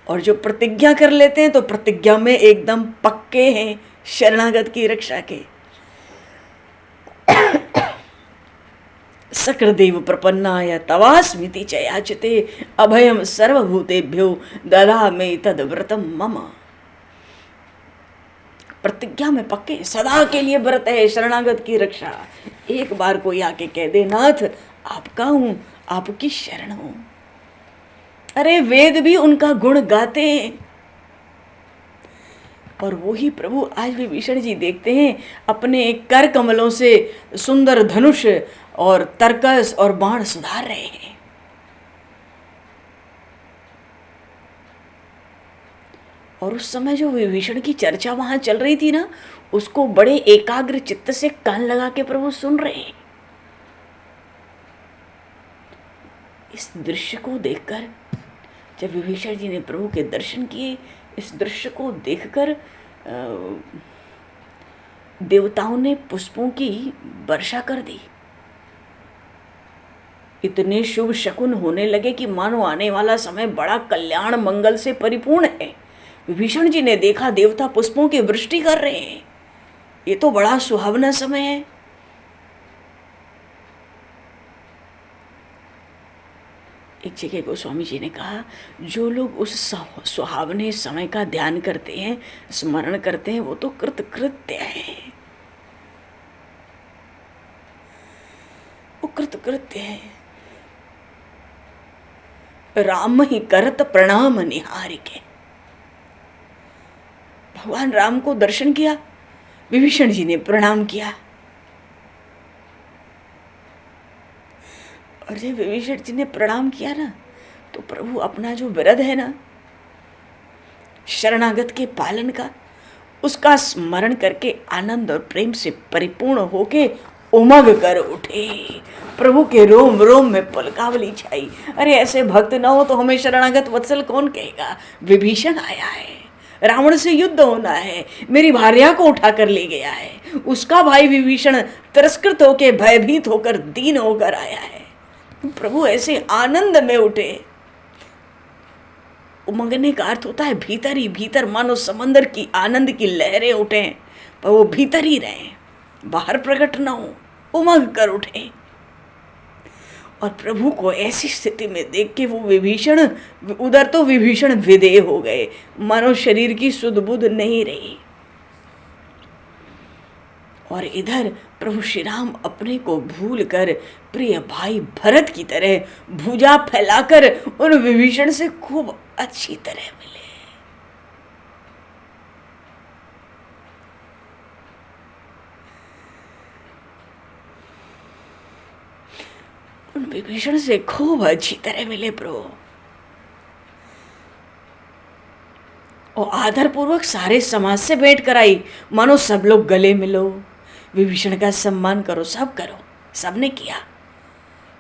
S1: और जो प्रतिज्ञा कर लेते हैं तो प्रतिज्ञा में एकदम पक्के हैं शरणागत की रक्षा के। सकृदेव प्रपन्नाय तवास्मिति च याचते, अभयम सर्वभूतेभ्यो ददामि तद्व्रतम मम। प्रतिज्ञा में पक्के, सदा के लिए व्रत है शरणागत की रक्षा। एक बार कोई आके कह दे नाथ आपका हूं, आपकी शरण हूं, अरे वेद भी उनका गुण गाते हैं। और वो ही प्रभु आज विभीषण जी देखते हैं अपने कर कमलों से सुंदर धनुष और तरकस और बाण सुधार रहे हैं। और उस समय जो विभीषण की चर्चा वहां चल रही थी ना, उसको बड़े एकाग्र चित्त से कान लगा के प्रभु सुन रहे हैं। इस दृश्य को देखकर जब विभीषण जी ने प्रभु के दर्शन किए, इस दृश्य को देखकर देवताओं ने पुष्पों की वर्षा कर दी। इतने शुभ शकुन होने लगे कि मानो आने वाला समय बड़ा कल्याण मंगल से परिपूर्ण है। विभीषण जी ने देखा देवता पुष्पों की वृष्टि कर रहे हैं, ये तो बड़ा सुहावना समय है। एक जगह गोस्वामी जी ने कहा, जो लोग उस सुहावने समय का ध्यान करते हैं, स्मरण करते हैं, वो तो कृतकृत्य है, वो कृतकृत्य है। राम ही करत प्रणाम निहारिके, भगवान राम को दर्शन किया, विभीषण जी ने प्रणाम किया। और जब विभीषण जी ने प्रणाम किया ना, तो प्रभु अपना जो विरध है ना शरणागत के पालन का, उसका स्मरण करके आनंद और प्रेम से परिपूर्ण होके उमग कर उठे। प्रभु के रोम रोम में पुलकावली छाई। अरे ऐसे भक्त ना हो तो हमें शरणागत वत्सल कौन कहेगा। विभीषण आया है, रावण से युद्ध होना है, मेरी भार्या को उठा कर ले गया है, उसका भाई विभीषण तिरस्कृत होकर भयभीत होकर दीन होकर आया है। प्रभु ऐसे आनंद में उठे। उमंगने का अर्थ होता है भीतर ही भीतर, मानो समंदर की आनंद की लहरें उठे, पर वो भीतर ही रहे, बाहर प्रकट ना हो, उमंग कर उठे। और प्रभु को ऐसी स्थिति में देख के वो विभीषण, उधर तो विभीषण विदेह हो गए, मानो शरीर की सुध बुध नहीं रही, और इधर प्रभु श्री राम अपने को भूल कर प्रिय भाई भरत की तरह भुजा फैलाकर उन विभीषण से खूब अच्छी तरह मिले। उन विभीषण से खूब अच्छी तरह मिले प्रभु, और आदर पूर्वक सारे समाज से भेंट कराई, मानो सब लोग गले मिलो, विभीषण का सम्मान करो, सब करो। सबने किया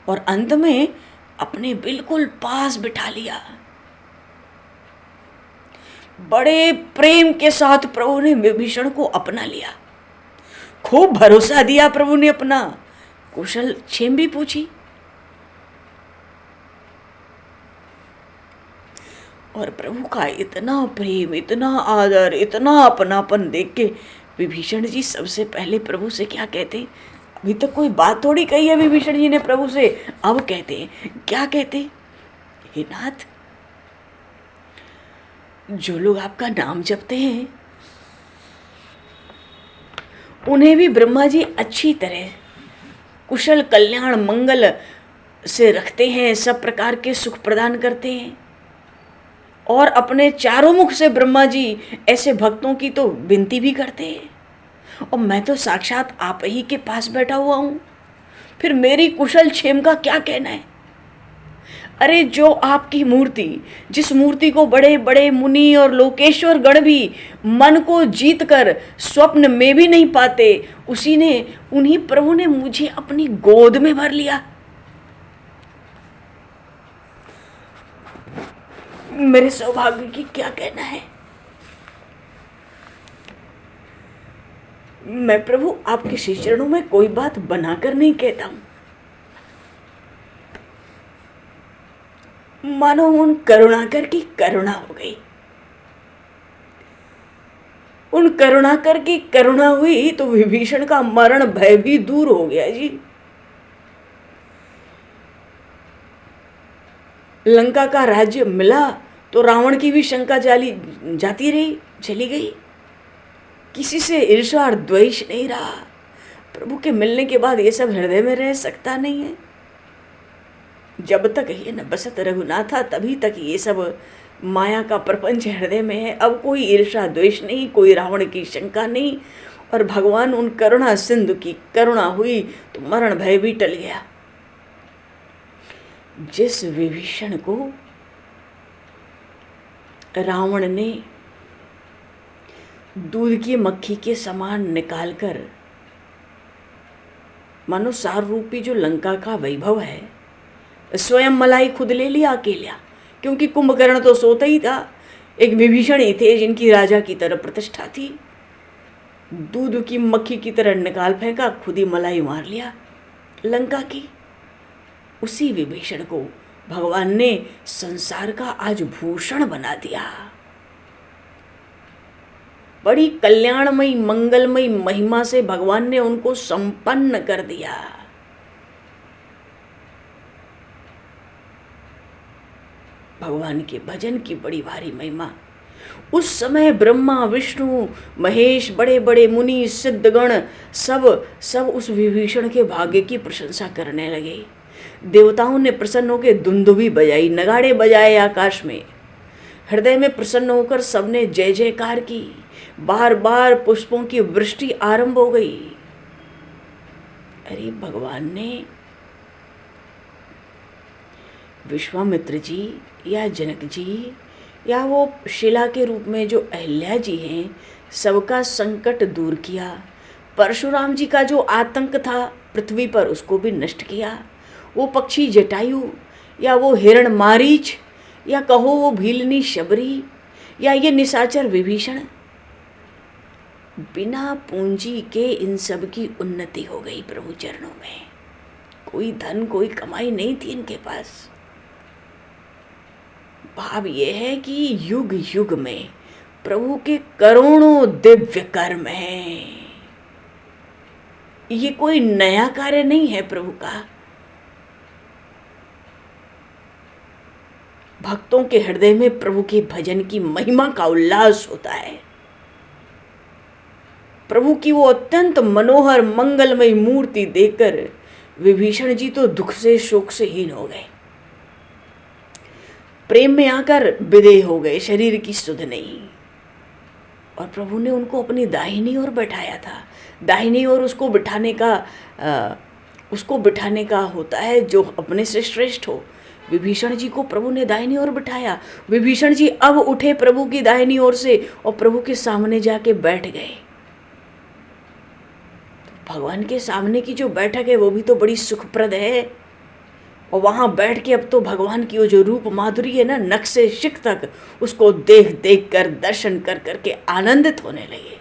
S1: और अंत में अपने बिल्कुल पास बिठा लिया। बड़े प्रेम के साथ प्रभु ने विभीषण को अपना लिया, खूब भरोसा दिया प्रभु ने अपना, कुशल क्षेम भी पूछी। और प्रभु का इतना प्रेम, इतना आदर, इतना अपनापन देख के विभीषण जी सबसे पहले प्रभु से क्या कहते, अभी तक कोई बात थोड़ी कही है विभीषण जी ने प्रभु से, अब कहते क्या कहते, हे नाथ, जो लोग आपका नाम जपते हैं उन्हें भी ब्रह्मा जी अच्छी तरह कुशल कल्याण मंगल से रखते हैं, सब प्रकार के सुख प्रदान करते हैं। और अपने चारों मुख से ब्रह्मा जी ऐसे भक्तों की तो विनती भी करते हैं, और मैं तो साक्षात आप ही के पास बैठा हुआ हूँ, फिर मेरी कुशल क्षेम का क्या कहना है। अरे जो आपकी मूर्ति, जिस मूर्ति को बड़े बड़े मुनि और लोकेश्वर गण भी मन को जीत कर स्वप्न में भी नहीं पाते, उन्हीं प्रभु ने मुझे अपनी गोद में भर लिया। मेरे सौभाग्य की क्या कहना है। मैं प्रभु आपके श्री चरणों में कोई बात बनाकर नहीं कहता हूं, मानो उन करुणाकर की करुणा हो गई, उन करुणाकर की करुणा हुई तो विभीषण का मरण भय भी दूर हो गया जी। लंका का राज्य मिला तो रावण की भी शंका चली गई। किसी से ईर्ष्या और द्वेष नहीं रहा। प्रभु के मिलने के बाद ये सब हृदय में रह सकता नहीं है। जब तक ये न बसत रघुनाथा तभी तक ये सब माया का प्रपंच हृदय में है। अब कोई ईर्ष्या द्वेष नहीं, कोई रावण की शंका नहीं, और भगवान उन करुणा सिंधु की करुणा हुई तो मरण भय भी टल गया। जिस विभीषण को रावण ने दूध की मक्खी के समान निकालकर, मानो सार रूपी जो लंका का वैभव है, स्वयं मलाई खुद ले लिया अकेला, क्योंकि कुंभकर्ण तो सोता ही था। एक विभीषण ही थे जिनकी राजा की तरह प्रतिष्ठा थी। दूध की मक्खी की तरह निकाल फेंका, खुद ही मलाई मार लिया लंका की। उसी विभीषण को भगवान ने संसार का आज भूषण बना दिया। बड़ी कल्याणमयी मंगलमयी महिमा से भगवान ने उनको संपन्न कर दिया। भगवान के भजन की बड़ी भारी महिमा। उस समय ब्रह्मा विष्णु महेश, बड़े बड़े मुनि सिद्धगण सब उस विभीषण के भाग्य की प्रशंसा करने लगे। देवताओं ने प्रसन्न होकर दुंदुभी बजाई, नगाड़े बजाए आकाश में। हृदय में प्रसन्न होकर सबने जय जयकार की। बार बार पुष्पों की वृष्टि आरंभ हो गई। अरे भगवान ने विश्वामित्र जी या जनक जी या वो शिला के रूप में जो अहिल्या जी हैं, सबका संकट दूर किया। परशुराम जी का जो आतंक था पृथ्वी पर, उसको भी नष्ट किया। वो पक्षी जटायु या वो हिरण मारीच या कहो वो भीलनी शबरी या ये निशाचर विभीषण, बिना पूंजी के इन सब की उन्नति हो गई प्रभु चरणों में। कोई धन कोई कमाई नहीं थी इनके पास। भाव यह है कि युग युग में प्रभु के करोड़ों दिव्य कर्म हैं। ये कोई नया कार्य नहीं है प्रभु का। भक्तों के हृदय में प्रभु के भजन की महिमा का उल्लास होता है। प्रभु की वो अत्यंत मनोहर मंगलमयी मूर्ति देखकर विभीषण जी तो दुख से शोक से हीन हो गए। प्रेम में आकर विदेह हो गए, शरीर की सुध नहीं। और प्रभु ने उनको अपनी दाहिनी ओर बैठाया था। दाहिनी ओर उसको बिठाने का होता है जो अपने से श्रेष्ठ हो। विभीषण जी को प्रभु ने दाहिनी ओर बिठाया। विभीषण जी अब उठे प्रभु की दाहिनी ओर से और प्रभु के सामने जाके बैठ गए। तो भगवान के सामने की जो बैठक है वो भी तो बड़ी सुखप्रद है। और वहाँ बैठ के अब तो भगवान की वो जो रूप माधुरी है ना, नख से शिख तक, उसको देख देख कर दर्शन कर करके आनंदित होने लगे।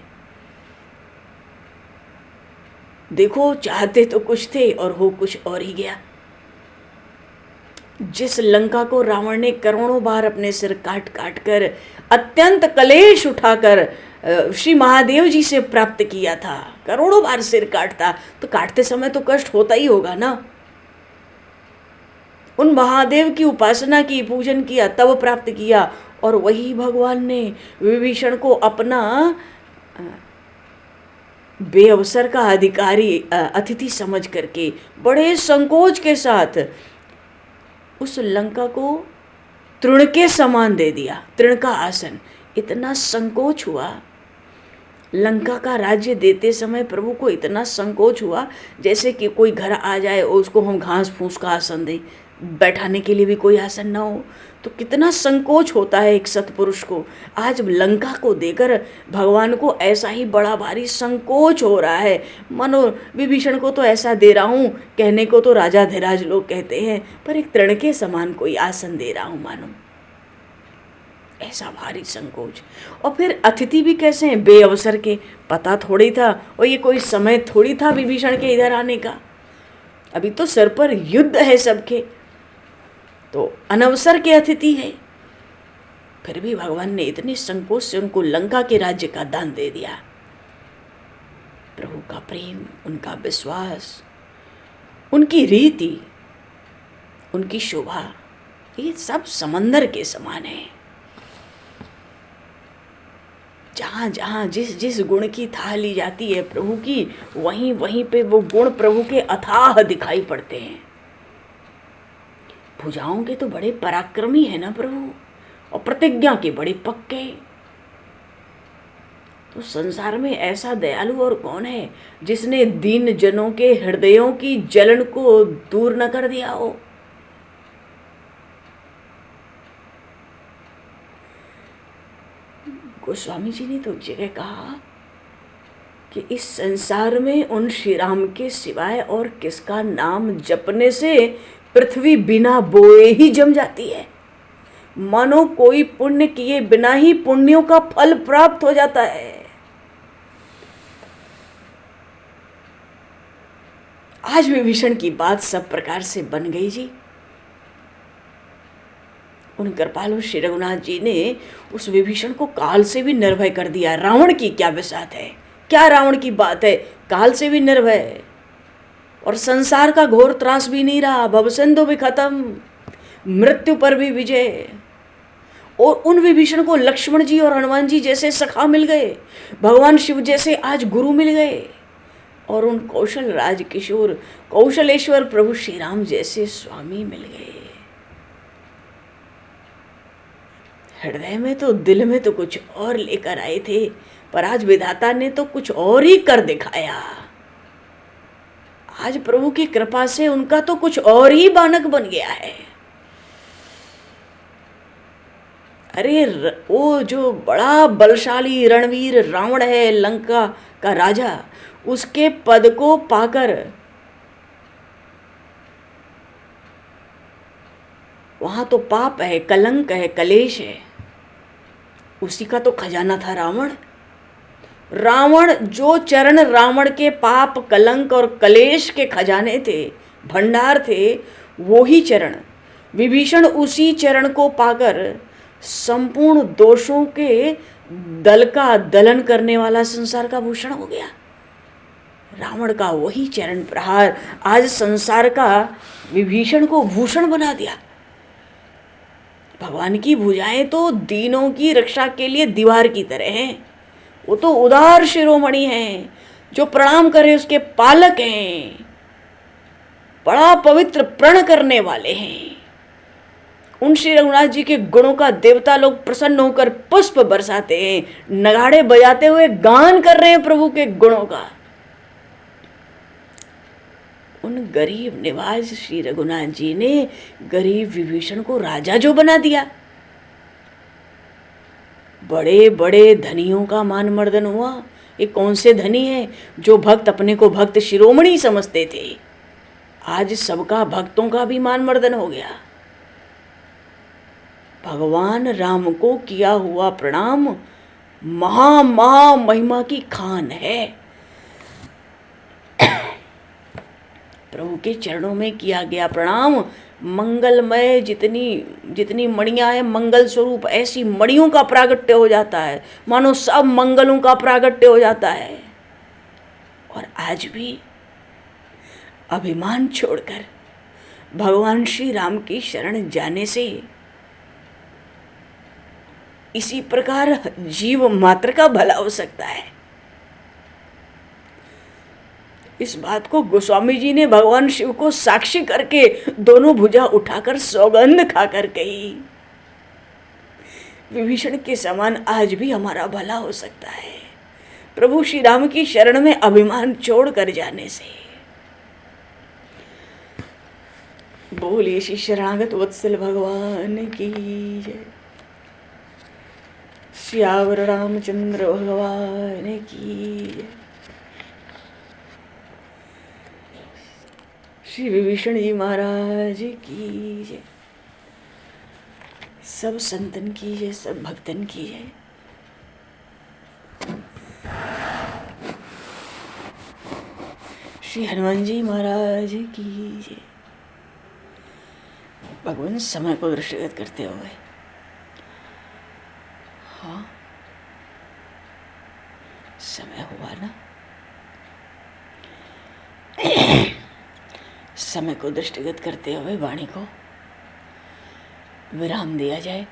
S1: देखो, चाहते तो कुछ थे और हो कुछ और ही गया। जिस लंका को रावण ने करोड़ों बार अपने सिर काट काट कर अत्यंत कलेश उठाकर श्री महादेव जी से प्राप्त किया था, करोड़ों बार सिर काटता, तो काटते समय तो कष्ट होता ही होगा ना। उन महादेव की उपासना की, पूजन किया, तब प्राप्त किया। और वही भगवान ने विभीषण को अपना बेअवसर का अधिकारी अतिथि समझ करके बड़े संकोच के साथ उस लंका को तृण के समान दे दिया। तृण का आसन। इतना संकोच हुआ लंका का राज्य देते समय, प्रभु को इतना संकोच हुआ जैसे कि कोई घर आ जाए और उसको हम घास फूस का आसन दें, बैठाने के लिए भी कोई आसन ना हो। तो कितना संकोच होता है एक सत्पुरुष को। आज लंका को देकर भगवान को ऐसा ही बड़ा भारी संकोच हो रहा है। मानो विभीषण को तो ऐसा दे रहा हूँ, कहने को तो राजा धीराज लोग कहते हैं, पर एक तृण के समान कोई आसन दे रहा हूँ मानो, ऐसा भारी संकोच। और फिर अतिथि भी कैसे हैं, बेअवसर के। पता थोड़ी था और ये कोई समय थोड़ी था विभीषण के इधर आने का। अभी तो सर पर युद्ध है सबके, तो अनवसर के अतिथि है। फिर भी भगवान ने इतने संकोच से उनको लंका के राज्य का दान दे दिया। प्रभु का प्रेम, उनका विश्वास, उनकी रीति, उनकी शोभा, ये सब समंदर के समान है। जहाँ जहाँ जिस जिस गुण की थाह ली जाती है प्रभु की, वहीं वहीं पे वो गुण प्रभु के अथाह दिखाई पड़ते हैं। भुजाओं के तो बड़े पराक्रमी है ना प्रभु, और प्रतिज्ञा के बड़े पक्के। तो संसार में ऐसा दयालु और कौन है जिसने दीन जनों के हृदयों की जलन को दूर न कर दिया हो। गोस्वामी जी ने तो जगह कहा कि इस संसार में उन श्री राम के सिवाय और किसका नाम जपने से पृथ्वी बिना बोए ही जम जाती है। मानो कोई पुण्य किए बिना ही पुण्यों का फल प्राप्त हो जाता है। आज विभीषण की बात सब प्रकार से बन गई जी। उन कृपालु श्री रघुनाथ जी ने उस विभीषण को काल से भी निर्भय कर दिया। रावण की क्या विसात है, क्या रावण की बात है, काल से भी निर्भय, और संसार का घोर त्रास भी नहीं रहा, भवसिंधु भी खत्म, मृत्यु पर भी विजय। और उन विभीषण को लक्ष्मण जी और हनुमान जी जैसे सखा मिल गए, भगवान शिव जैसे आज गुरु मिल गए, और उन कौशल राज किशोर कौशलेश्वर प्रभु श्री राम जैसे स्वामी मिल गए। हृदय में तो दिल में तो कुछ और लेकर आए थे, पर आज विधाता ने तो कुछ और ही कर दिखाया। आज प्रभु की कृपा से उनका तो कुछ और ही बानक बन गया है। अरे वो जो बड़ा बलशाली रणवीर रावण है, लंका का राजा, उसके पद को पाकर वहां तो पाप है, कलंक है, कलेश है, उसी का तो खजाना था रावण। रावण जो चरण रावण के पाप कलंक और कलेश के खजाने थे, भंडार थे, वो ही चरण विभीषण उसी चरण को पाकर संपूर्ण दोषों के दल का दलन करने वाला संसार का भूषण हो गया। रावण का वही चरण प्रहार आज संसार का विभीषण को भूषण बना दिया। भगवान की भुजाएं तो दीनों की रक्षा के लिए दीवार की तरह हैं। वो तो उदार शिरोमणि हैं, जो प्रणाम करे उसके पालक हैं, बड़ा पवित्र प्रण करने वाले हैं। उन श्री रघुनाथ जी के गुणों का देवता लोग प्रसन्न होकर पुष्प बरसाते हैं, नगाड़े बजाते हुए गान कर रहे हैं प्रभु के गुणों का। उन गरीब निवाज श्री रघुनाथ जी ने गरीब विभीषण को राजा जो बना दिया। बड़े बड़े धनियों का मान मर्दन हुआ। ये कौन से धनी हैं जो भक्त अपने को भक्त शिरोमणि समझते थे, आज सबका भक्तों का भी मान मर्दन हो गया। भगवान राम को किया हुआ प्रणाम महा महा महिमा की खान है। प्रभु के चरणों में किया गया प्रणाम मंगलमय, जितनी मणियां हैं मंगल स्वरूप, ऐसी मणियों का प्रागट्य हो जाता है, मानो सब मंगलों का प्रागट्य हो जाता है। और आज भी अभिमान छोड़कर भगवान श्री राम की शरण जाने से इसी प्रकार जीव मात्र का भला हो सकता है। इस बात को गोस्वामी जी ने भगवान शिव को साक्षी करके दोनों भुजा उठाकर सौगंध खाकर कही, विभीषण के समान आज भी हमारा भला हो सकता है प्रभु श्री राम की शरण में अभिमान छोड़ कर जाने से। बोलिए श्री शरणागत वत्सल भगवान की जय। श्यावर रामचंद्र भगवान की जय। श्री विभीषण जी महाराज की जय। सब संतन की जय, सब भक्तन की जय। श्री हनुमान जी महाराज की जय। भगवान समय को दृष्टिगत करते हुए, हाँ समय हुआ ना, समय को दृष्टिगत करते हुए वाणी को विराम दिया जाए।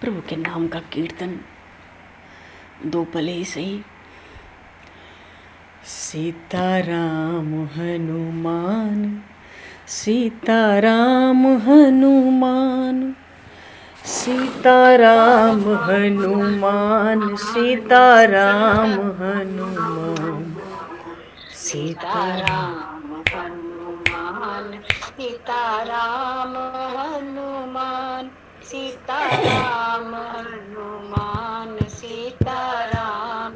S1: प्रभु के नाम का कीर्तन दो पल ही सही। सीताराम हनुमान, सीताराम हनुमान, सीताराम हनुमान, सीताराम हनुमान, सीताराम
S2: हनुमान, सीताराम हनुमान, सीताराम हनुमान, सीताराम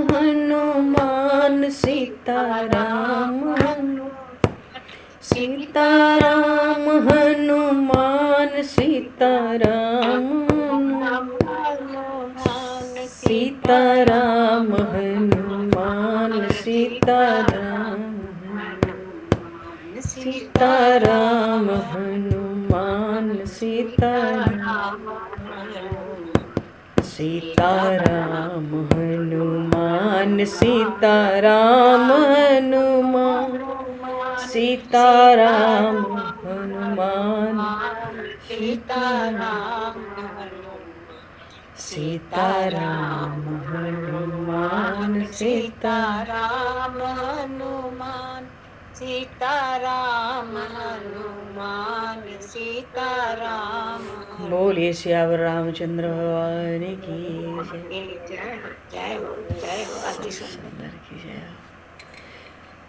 S2: हनुमान,
S1: सीताराम हनुमान, सीताराम सीताराम हनुमान, सीताराम सीताराम हनुमान, सीताराम सीताराम हनुमान, सीताराम सीताराम हनुमान, सीताराम हनुमान, सीताराम हनुमान, सीताराम सीताराम हनुमान, सीताराम
S2: हनुमान, सीताराम हनुमान, सीताराम।
S1: बोलिए सियावर रामचंद्र भगवान की जय।
S2: जय हो, जय हो, जय हो। अति
S1: सुंदर की जय।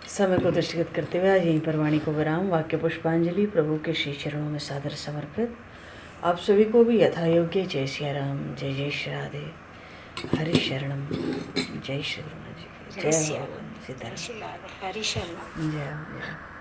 S1: समय को दृष्टिगत करते हुए आज यहीं पर वाणी को विराम। वाक्य पुष्पांजलि प्रभु के श्री चरणों में सादर समर्पित। आप सभी को भी यथा योग्य जय सिया राम, जय जय श्री राधे, हरि शरणम, जय श्री गुरु जी, जय भगवान सीताराम,
S2: हरि शरण।
S1: जय जय।